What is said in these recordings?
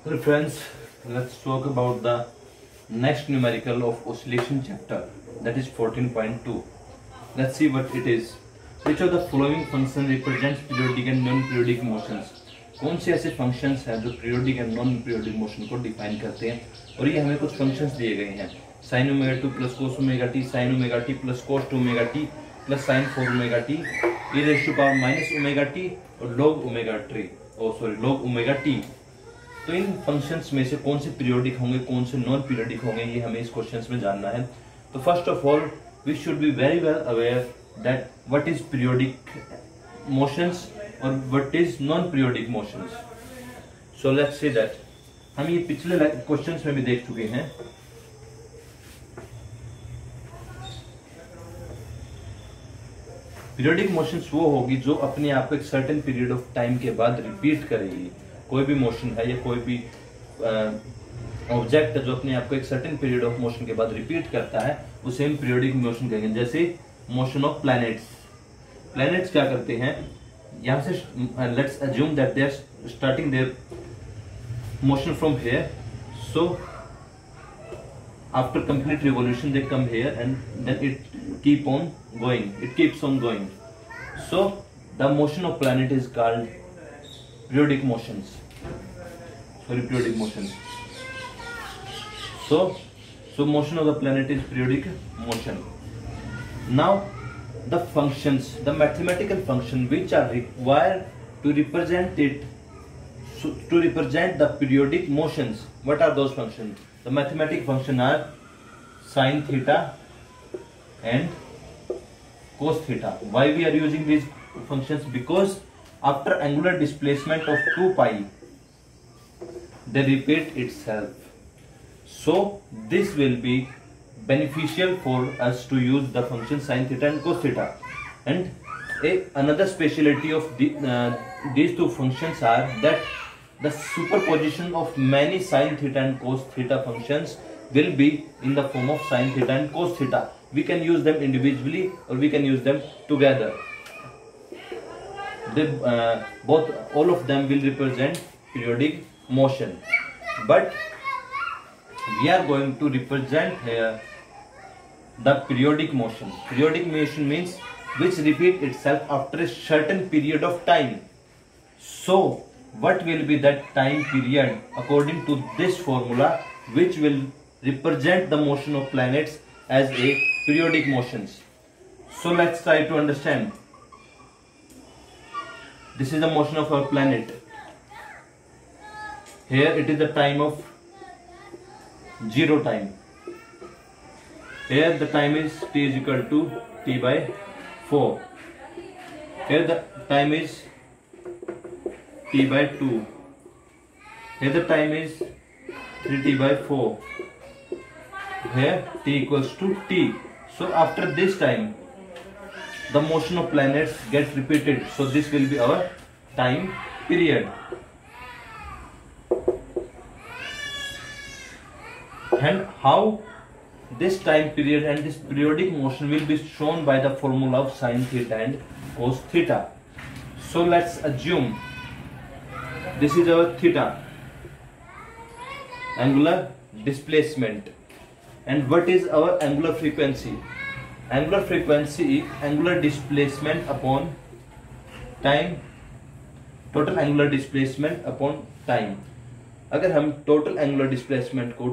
Well friends, let's talk about the next numerical of oscillation chapter, that is 14.2. Let's see what it is. Which of the following function represents periodic and non-periodic motions? कौन से ऐसे functions हैं जो periodic and non periodic motion को define करते हैं? और ये हमें कुछ फंक्शंस दिए गए हैं, sin omega 2 plus cos omega t, sin omega t plus cos 2 omega t plus sin 4 omega t, e raise to power minus omega t और log ओमेगा t। तो इन फंक्शंस में से कौन से पीरियोडिक होंगे, कौन से नॉन पीरियोडिक होंगे, ये हमें इस क्वेश्चंस में जानना है। तो first of all we should be very well aware that what is periodic motions और what is non periodic motions. So let's see that हम ये पिछले क्वेश्चंस में भी देख चुके हैं। पीरियोडिक मोशंस वो होगी जो अपने आप को एक सर्टेन पीरियड ऑफ टाइम के बाद रिपीट करेगी। कोई भी मोशन है या कोई भी ऑब्जेक्ट है जो अपने आप को एक सर्टेन पीरियड ऑफ मोशन के बाद रिपीट करता है, उसे हम पीरियोडिक मोशन कहेंगे। जैसे मोशन ऑफ प्लैनेट्स। प्लैनेट्स क्या करते हैं, यहां से let's assume that they are starting their motion from here, so after complete revolution they come here and then it keeps on going. So the motion of planet is called periodic motions. Periodic motions. So motion of the planet is periodic motion. Now the functions, the mathematical function which are required to represent it, to represent the periodic motions, what are those functions? The mathematical function are sin theta and cos theta. Why we are using these functions? Because after angular displacement of 2 pi they repeat itself. So this will be beneficial for us to use the function sin theta and cos theta. And another speciality of these two functions are that the superposition of many sin theta and cos theta functions will be in the form of sin theta and cos theta. We can use them individually or we can use them together. They all of them will represent periodic motion, but we are going to represent here the periodic motion. Periodic motion means which repeat itself after a certain period of time. So what will be that time period according to this formula, which will represent the motion of planets as a periodic motions? So let's try to understand. This is the motion of our planet. Here it is the time of 0 time. Here the time is t is equal to t by 4. Here the time is t by 2. Here the time is 3t by 4. Here t equals to t. So after this time the motion of planets gets repeated. So this will be our time period. And how this time period and this periodic motion will be shown by the formula of sin theta and cos theta. So let's assume this is our theta, angular displacement. And what is our angular frequency? Angular frequency is angular displacement upon time, total angular displacement upon time. अगर हम total angular displacement को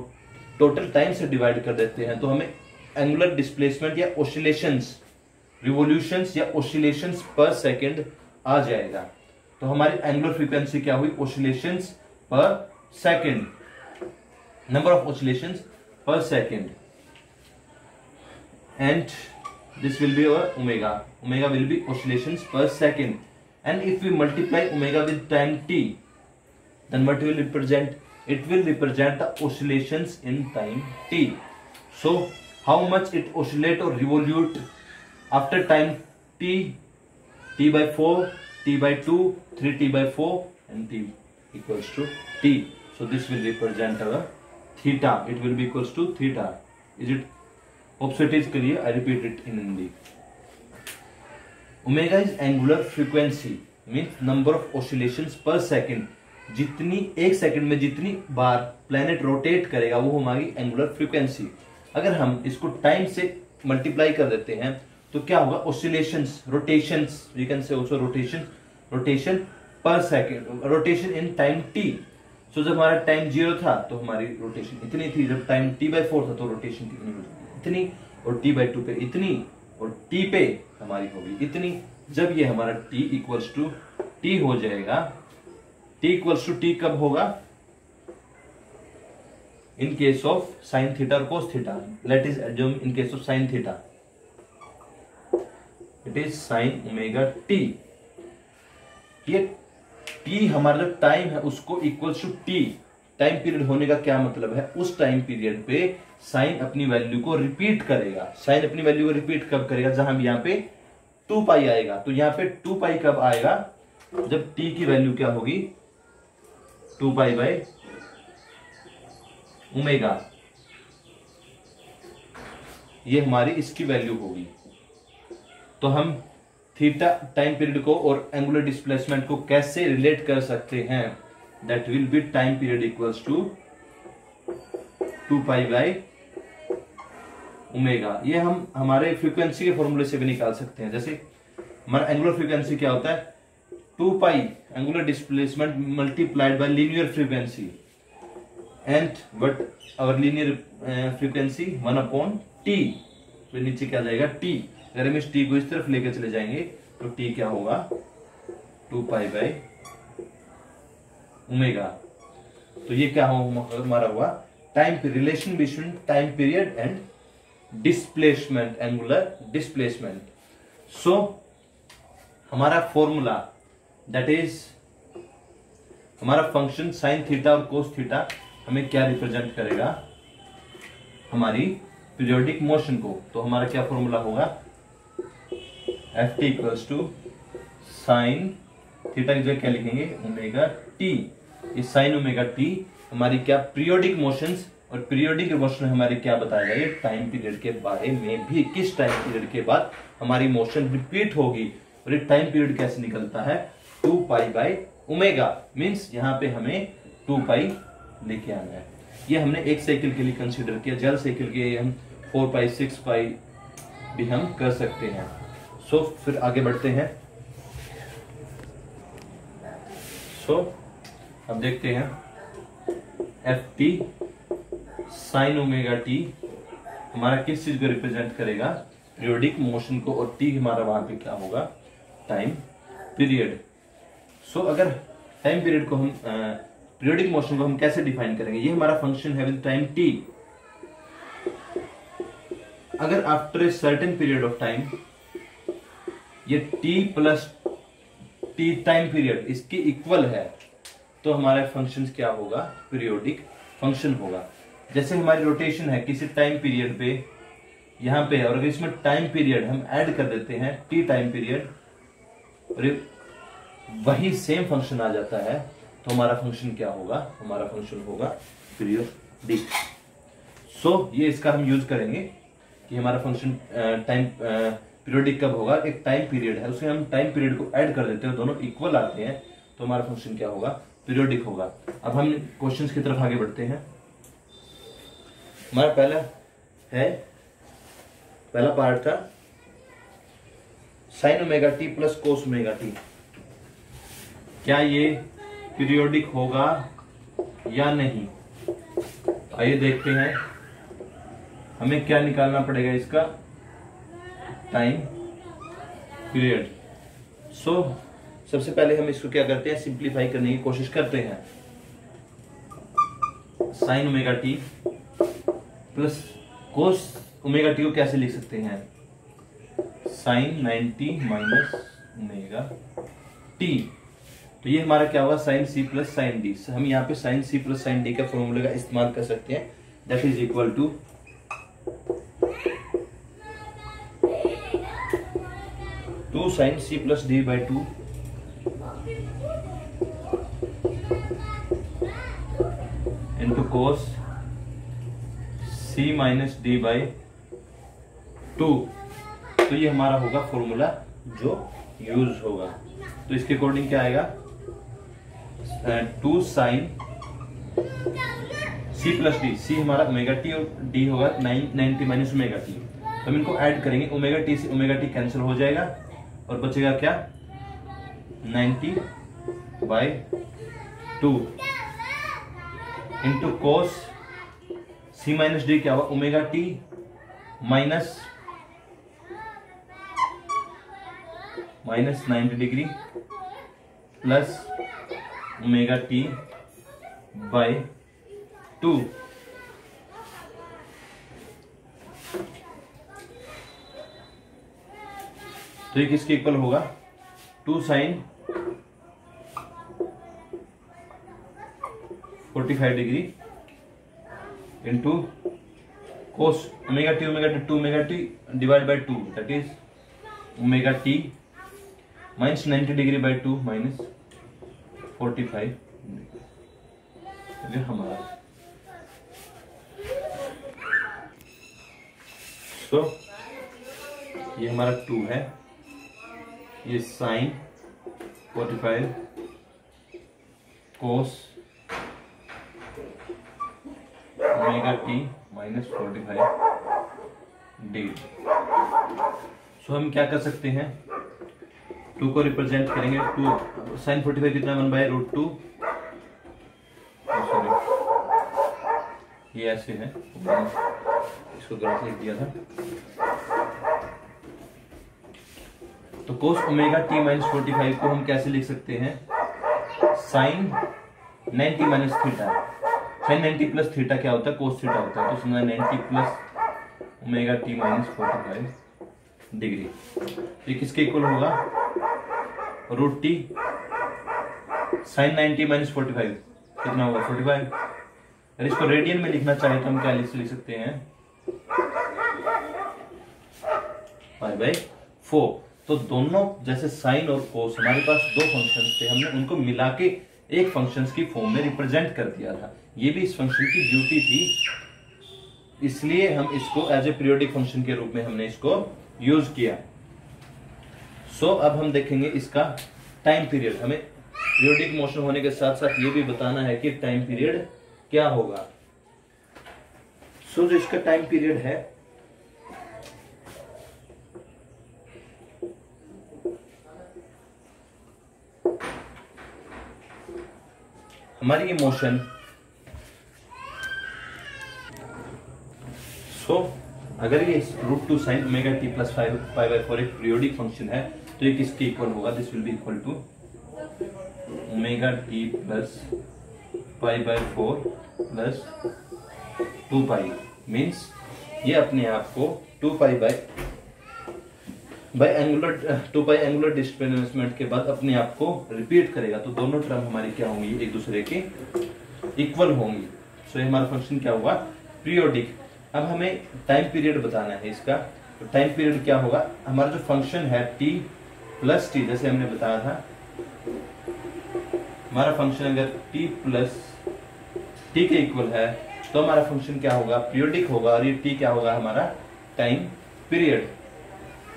total time से divide कर देते हैं तो हमें angular displacement या oscillations, revolutions या oscillations per second आ जाएगा। तो हमारी angular frequency क्या हुई? Oscillations per second, number of oscillations per second. And this will be our omega. Omega will be oscillations per second. And if we multiply omega with time t, then what will represent? It will represent the oscillations in time t. So how much it oscillate or revolute after time t? T by 4, t by 2, 3t by 4 and t equals to t. So this will represent our theta. It will be equals to theta. Is it? Hope so it is clear. I repeat it in Hindi. Omega is angular frequency, means number of oscillations per second. जितनी एक second में जितनी बार planet rotate करेगा वो हमारी angular frequency. अगर हम इसको टाइम से मल्टीप्लाई कर देते हैं तो क्या होगा, oscillations, rotations, we can say also rotation पर second, rotation in time T. So जब हमारा टाइम 0 था तो हमारी रोटेशन इतनी थी, जब टाइम t/4 था तो रोटेशन कितनी होगी, इतनी, और t/2 पे इतनी, और t पे हमारी होगी इतनी। जब ये हमारा t इक्वल्स टू t हो जाएगा, t इक्वल्स टू t कब होगा, in case of sine theta और cos theta, let is assume in case of sine theta it is sine omega t। ये t हमारा जो टाइम है उसको equals to t, time period होने का क्या मतलब है, उस टाइम पीरियड पे साइन अपनी वैल्यू को रिपीट करेगा। साइन अपनी वैल्यू को रिपीट कब करेगा, जहां यहाँ पे 2 पाई आएगा। तो यहाँ पे 2 पाई कब आएगा, जब t की वैल्यू क्या होगी, 2 पाई बाय ओमेगा, ये हमारी इसकी वैल्यू होगी। तो हम थीटा टाइम पीरियड को और एंगुलर डिस्प्लेसमेंट को कैसे रिलेट कर सकते हैं, that will be time period equals to 2 pi by omega. ये हम हमारे फ्रीक्वेंसी के फॉर्मूले से भी निकाल सकते हैं। जैसे हमारा एंगुलर फ्रीक्वेंसी क्या होता है, 2 pi angular displacement multiplied by linear frequency, and but our linear frequency 1/t। तो नीचे क्या जाएगा t, अगर हम इस t को इस तरफ लेकर चले जाएंगे तो t क्या होगा, 2 पाई बाय ओमेगा। तो ये क्या हमारा हुआ, time relation between time period and displacement, angular displacement. So हमारा फॉर्मूला दैट इज हमारा फंक्शन साइन थीटा और कोस थीटा हमें क्या रिप्रेजेंट करेगा, हमारी पीरियोडिक मोशन को। तो हमारा क्या फॉर्मूला होगा, F T equals to sine theta की जगह क्या लिखेंगे, ओमेगा टी। इस साइन ओमेगा टी हमारी क्या पीरियोडिक मोशंस, और पीरियोडिक मोशन हमारी क्या बताएगा, ये टाइम पीरियड के बारे में भी, किस टाइम पीरियड के बाद हमारी मोशन रिपीट होगी। और ये टाइम पीरियड कैसे निकलता है, 2 पाई बाय ओमेगा, मीन्स यहाँ पे हमें 2 पाई लेके आना है। ये हमने एक साइकिल के लिए कंसीडर किया, जल साइकिल के हम 4 पाई 6 पाई भी हम कर सकते हैं। सो फिर आगे बढ़ते हैं। सो अब देखते हैं F T sine omega T हमारा किस चीज को रिप्रेजेंट करेगा, पीरियोडिक मोशन को, और टी हमारा वहां पे क्या होगा, टाइम पीरियड। सो अगर टाइम पीरियड को हम पीरियोडिक मोशन को हम कैसे डिफाइन करेंगे, ये हमारा फंक्शन है विद टाइम टी। अगर after a certain period of time ये t plus T time period इसके इक्वल है तो हमारा फंक्शन क्या होगा, पीरियोडिक फंक्शन होगा। जैसे हमारी रोटेशन है किसी टाइम पीरियड पे यहां पे, और अगर इसमें टाइम पीरियड हम ऐड कर देते हैं t टाइम पीरियड, और वही सेम फंक्शन आ जाता है, तो हमारा फंक्शन क्या होगा, हमारा फंक्शन होगा पीरियोडिक। सो ये इसका हम यूज करेंगे कि हमारा फंक्शन टाइम पीरियोडिक कब होगा, एक टाइम पीरियड है उसमें हम टाइम पीरियड को ऐड कर देते हैं, दोनों इक्वल आते हैं, तो हमारा फंक्शन क्या होगा, पीरियोडिक होगा। अब हम क्वेश्चंस की तरफ आगे बढ़ते हैं। हमारा पहला पार्ट था sine omega T plus cos omega T, क्या ये पीरियोडिक होगा या नहीं। आइए देखते हैं, हमें क्या निकालना पड़ेगा, इसका टाइम पीरियड। सो सबसे पहले हम इसको क्या करते हैं, सिंप्लीफाई करने की कोशिश करते हैं। Sign omega T plus cos omega T को कैसे लिख सकते हैं, साइन 90 माइनस ओमेगा टी। तो ये हमारा क्या होगा, sine C plus sine D. हम यहाँ पे sine C plus sine D का फॉर्मूले का इस्तेमाल कर सकते हैं, that is equal to 2 sine C plus D by 2 into cos C minus D by 2। तो ये हमारा होगा फॉर्मूला जो यूज होगा। तो इसके अकॉर्डिंग क्या आएगा, 2 साइन सी प्लस डी, सी हमारा ओमेगा टी और डी होगा 90 माइनस ओमेगा टी। तो हम इनको ऐड करेंगे, ओमेगा टी से ओमेगा टी कैंसिल हो जाएगा और बचेगा क्या 90/2 into cos C minus D क्या होगा omega T minus 90 degree plus omega T by 2। तो ये किसके इक्वल होगा 2 sine 45 degree into cos omega T 2 omega T divide by 2 that is omega T minus 90 degree by 2 minus 45 ये हमारा। तो ये हमारा 2 है, ये sine 45 cos omega T minus 45 degree. So हम क्या कर सकते हैं 2 को रिप्रेजेंट करेंगे 2 साइन 45 कितना 1/√2 सॉरी ये ऐसे है, इसको ग्राफ लिख दिया था। तो कोस ओमेगा टी माइनस 45 को हम कैसे लिख सकते हैं sine 90 minus theta. Sine 90 plus theta क्या होता है कोस थीटा होता है, तो 90 plus omega T minus 45 degree. ये किसके इक्वल होगा √t साइन 90 माइनस 45 कितना होगा 45। अगर इसको रेडियन में लिखना चाहे तो हम क्या लिख सकते हैं π/4। तो दोनों जैसे साइन और कोस हमारे पास 2 फंक्शंस थे, हमने उनको मिला के एक फंक्शंस की फॉर्म में रिप्रेजेंट कर दिया था। ये भी इस फंक्शन की ड्यूटी थी, इसलिए हम इसको एज ए पीरियोडिक फंक्शन के रूप में हमने इसको यूज किया। सो अब हम देखेंगे इसका टाइम पीरियड। हमें पीरियोडिक मोशन होने के साथ साथ ये भी बताना है कि टाइम पीरियड क्या होगा। सो जो इसका टाइम पीरियड है हमारी ये मोशन अगर ये √2 साइन ओमेगा टी प्लस 5/4 एक पीरियोडिक फंक्शन है तो ये किसके इक्वल होगा this will be equal to omega T plus 5/4 plus 2 pi means ये अपने आप को 2 पाई एंगुलर डिस्प्लेसमेंट के बाद अपने आप को रिपीट करेगा। तो दोनों टर्म हमारी क्या होंगी एक दूसरे के इक्वल होंगी। सो ये हमारा फंक्शन क्या हुआ पीरियोडिक। अब हमें टाइम पीरियड बताना है इसका। तो टाइम पीरियड क्या होगा हमारा जो फंक्शन है t प्लस टी, जैसे हमने बताया था हमारा फंक्शन अगर t प्लस टी के इक्वल है तो हमारा फंक्शन क्या होगा पीरियोडिक होगा और ये t क्या होगा हमारा टाइम पीरियड।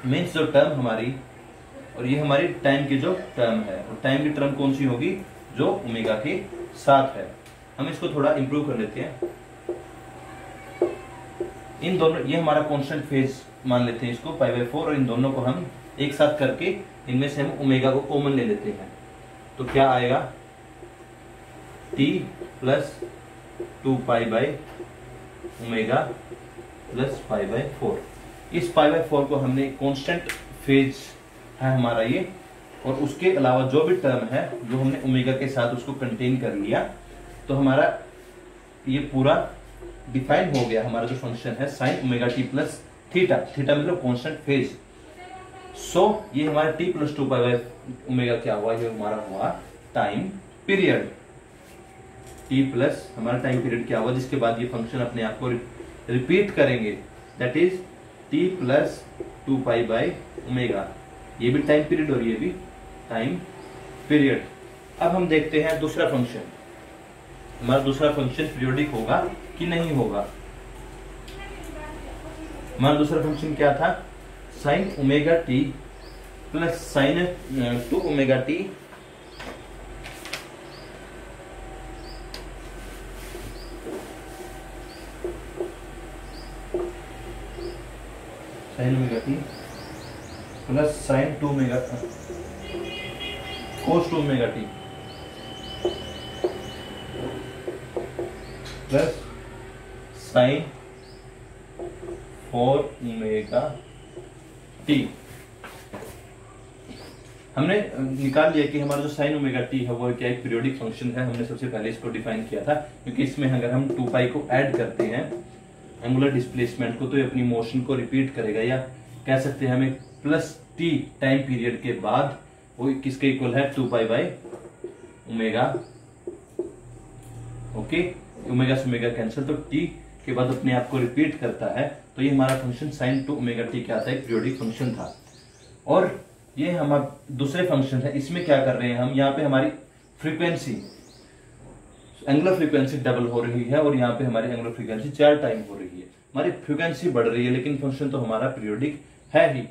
मीन्स जो टर्म हमारी और ये हमारी टाइम की जो टर्म है और टाइम की टर्म कौन सी होगी जो ओमेगा के साथ है। हम इसको थोड़ा इंप्रूव कर लेते हैं। इन दोनों ये हमारा कांस्टेंट फेज मान लेते हैं इसको π/4 और इन दोनों को हम एक साथ करके इनमें से हम ओमेगा को कॉमन ले लेते हैं। तो क्या आएगा t plus 2 pi omega plus π/4। इस π/4 को हमने कांस्टेंट फेज है हमारा ये और उसके अलावा जो भी टर्म है जो हमने ओमेगा के साथ उसको कंटेन कर लिया तो हमारा ये पूरा डिफाइन हो गया। हमारा जो फंक्शन है sign omega T plus theta, theta मतलब कांस्टेंट फेज। सो ये हमारा t प्लस 2 पाई ओमेगा क्या हुआ ये हमारा हुआ टाइम पीरियड। t प्लस हमारा टाइम पीरियड क्या हुआ जिसके बाद ये फंक्शन अपने आप को रिपीट करेंगे that is t plus 2 pi by omega. ये भी टाइम पीरियड और ये भी टाइम पीरियड। अब हम देखते हैं दूसरा फंक्शन। हमारा दूसरा फंक्शन पीरियोडिक होगा कि नहीं होगा। हमारा दूसरा फंक्शन क्या था sine omega T plus sine 2 omega T sine omega T plus sine 2 omega cos 2 omega T plus sine 4 omega T. हमने निकाल लिया कि हमारा जो साइन ओमेगा टी है वो क्या एक पीरियोडिक फंक्शन है। हमने सबसे पहले इसको डिफाइन किया था, क्योंकि इसमें अगर हम 2 पाई को ऐड करते हैं एंगुलर डिस्प्लेसमेंट को, तो ये अपनी मोशन को रिपीट करेगा, या कह सकते हैं हमें प्लस टी टाइम पीरियड के बाद वो किसके इक्वल है 2 pi by omega. Okay, omega से ओमेगा कैंसिल, तो टी के बाद अपने आप को रिपीट करता है। तो ये हमारा फंक्शन साइन 2 ओमेगा टी क्या आता है, एक पीरियोडिक फंक्शन था। और ये हमारा दूसरे फंक्शन है, इसमें क्या कर रहे हैं हम, यहाँ पे हमारी फ्रीक्वेंसी एंगुलर फ्रीक्वेंसी डबल हो रही है और यहाँ पे हमारी एंगुलर फ्रीक्वेंसी 4 टाइम हो रही है। हमारी फ्रीक्वेंसी बढ़ रही है लेकिन फंक्शन तो हमारा पीरियोडिक है ही।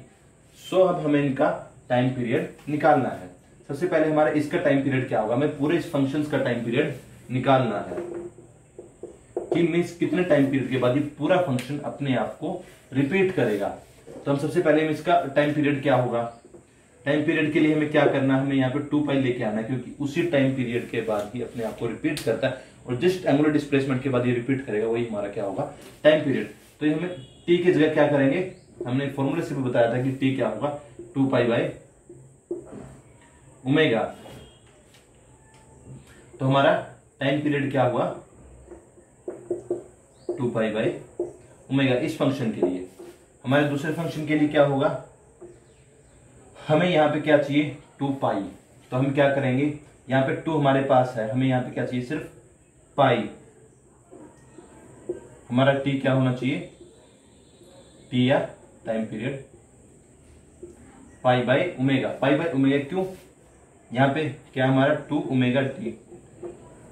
सो अब हमें इनका टाइम पीरियड निकालना है। सबसे पहले हमारा इसका टाइम पीरियड क्या होगा, हमें पूरे इस फंक्शन का टाइम पीरियड निकालना है कि मीन्स कितने टाइम पीरियड के बाद ये पूरा फंक्शन अपने आप को रिपीट करेगा। तो हम सबसे पहले इसका टाइम पीरियड क्या होगा, टाइम पीरियड के लिए हमें क्या करना है, हमें यहाँ पे 2 पाई लेके आना है, क्योंकि उसी टाइम पीरियड के बाद ही अपने आप को रिपीट करता है और जिस एंगुलर डिस्प्लेसमेंट के बाद ये रिपीट करेगा वही हमारा क्या होगा टाइम पीरियड। तो ये हमें टी की जगह क्या करेंगे, हमने फॉर्मूले से भी बताया था कि टी क्या होगा 2 पाई बाई ओमेगा। तो हमारा टाइम पीरियड क्या हुआ 2 पाई बाई ओमेगा इस फंक्शन के लिए। हमारे दूसरे फंक्शन के लिए क्या होगा, हमें यहाँ पे क्या चाहिए 2 पाई। तो हम क्या करेंगे, यहाँ पे 2 हमारे पास है, हमें यहाँ पे क्या चाहिए सिर्फ पाई। हमारा टी क्या होना चाहिए, टी या time period pi by omega. Pi by omega क्यों, यहाँ पे क्या हमारा 2 omega T,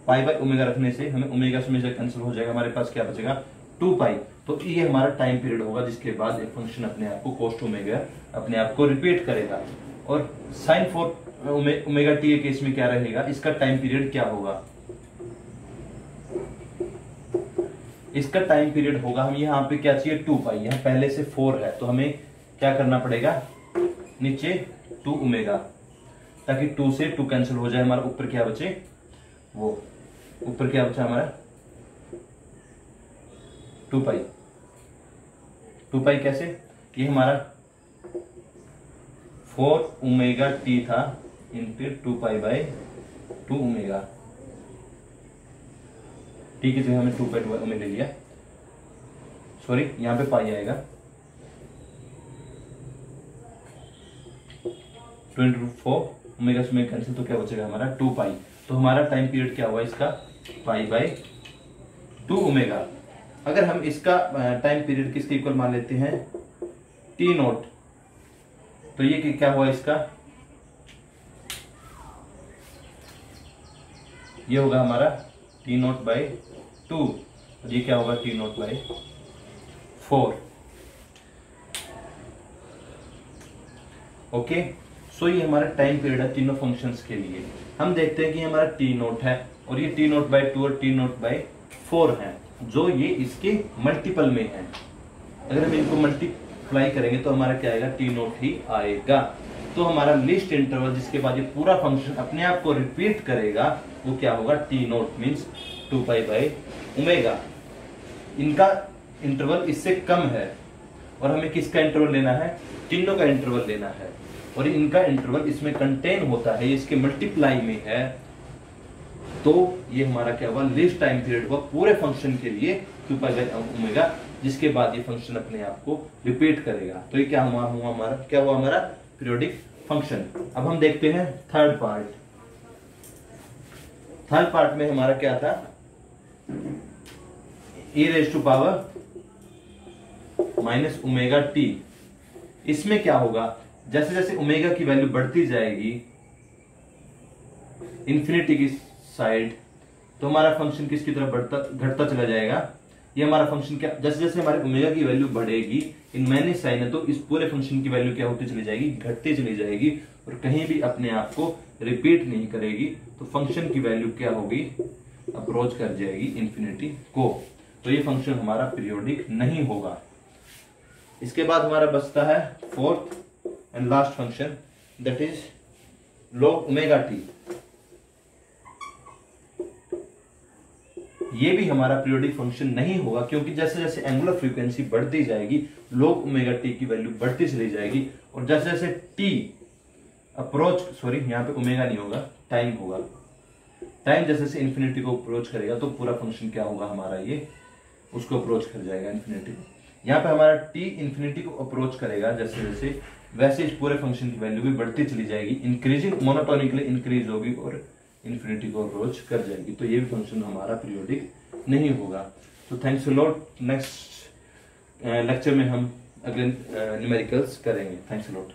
pi by omega रखने से हमें ओमेगा से ओमेगा कैंसिल हो जाएगा, हमारे पास क्या बचेगा 2 पाई। तो ये हमारा टाइम पीरियड होगा जिसके बाद एक फंक्शन अपने आप को कोस ओमेगा अपने आप को रिपीट करेगा। और साइन 4 ओमेगा टी के केस में क्या रहेगा, इसका टाइम पीरियड क्या होगा, इसका टाइम पीरियड होगा, हम यहाँ पे क्या चाहिए 2 पाई, यहाँ पहले से 4 है तो हमें क्या करना पड़ेगा नीचे 2 ओमेगा, ताकि 2 से 2 कैंसिल हो जाए, हमारा ऊपर क्या बचे, वो ऊपर क्या बचा हमारा 2 पाई। 2 पाई कैसे, ये हमारा 4 ओमेगा टी था into 2 pi by 2 omega. T की जगह हमें 2 पाई 2 ओमेगा ले लिया, सॉरी यहां पे पाई आएगा 2 ओमेगा से ओमेगा कैंसिल, तो क्या बचेगा हमारा 2 पाई। तो हमारा टाइम पीरियड क्या हुआ इसका पाई बाई 2 ओमेगा। अगर हम इसका टाइम पीरियड किसके इक्वल मान लेते हैं टी नोट, तो ये क्या हुआ इसका, ये होगा हमारा टी नोट बाई 2, ये क्या होगा टी नोट बाई 4। ओके, सो ये हमारा टाइम पीरियड है तीनों फंक्शंस के लिए। हम देखते हैं कि हमारा टी नोट है और ये टी नोट बाई 2 और टी नोट बाई 4 है, जो ये इसके मल्टीपल में है। अगर हम इनको मल्टीप्लाई करेंगे तो हमारा क्या आएगा टी नोट ही आएगा। तो हमारा लिस्ट इंटरवल जिसके बाद ये पूरा फंक्शन अपने आप को रिपीट करेगा वो क्या होगा T note means 2 pi by omega. इनका इंटरवल इससे कम है और हमें किसका इंटरवल लेना है, तीनों का इंटरवल लेना है, और इनका इंटरवल इसमें कंटेन होता है, इसके मल्टीप्लाई में है। तो ये हमारा क्या हुआ लिस्ट टाइम पीरियड हुआ पूरे फंक्शन के लिए 2 पाई बाई ओमेगा, जिसके बाद ये फंक्शन अपने आप को रिपीट करेगा। तो ये क्या हुआ हमारा क्या हुआ हमारा पीरियोडिक फंक्शन। अब हम देखते हैं थर्ड पार्ट। थर्ड पार्ट में हमारा क्या था e raise to power minus omega T. इसमें क्या होगा, जैसे जैसे ओमेगा की वैल्यू बढ़ती जाएगी इंफिनिटी की साइड, तो हमारा फंक्शन किसकी तरफ घटता चला जाएगा। ये हमारा फंक्शन क्या, जैसे जैसे हमारे ओमेगा की वैल्यू बढ़ेगी इन मैनी साइन है, तो इस पूरे फंक्शन की वैल्यू क्या होती चली जाएगी, घटती चली जाएगी और कहीं भी अपने आप को रिपीट नहीं करेगी। तो फंक्शन की वैल्यू क्या होगी, अप्रोच कर जाएगी इंफिनिटी को। तो ये फंक्शन हमारा पीरियोडिक नहीं होगा। इसके बाद हमारा बचता है fourth and last function, that is log omega T. ये भी हमारा पीरियोडिक फंक्शन नहीं होगा, क्योंकि जैसे जैसे एंगुलर फ्रीक्वेंसी बढ़ती जाएगी log ओमेगा टी की वैल्यू बढ़ती चली जाएगी, और जैसे जैसे टी अप्रोच, सॉरी यहाँ पे ओमेगा नहीं होगा, टाइम होगा। टाइम जैसे जैसे इन्फिनिटी को अप्रोच करेगा तो पूरा फंक्शन क्या होगा हमारा, ये उसको अप्रोच कर जाएगा इन्फिनिटी को। यहाँ पे हमारा टी इन्फिनिटी को अप्रोच करेगा जैसे जैसे, वैसे इस पूरे फंक्शन की वैल्यू भी बढ़ती चली जाएगी, इंक्रीजिंग मोनोटोनिकली इंक्रीज होगी और इन्फिनिटी को अप्रोच कर जाएगी। तो ये भी फंक्शन हमारा पीरियोडिक नहीं होगा। तो thanks a lot. Next lecture में हम अगले न्यूमेरिकल्स करेंगे। Thanks a lot.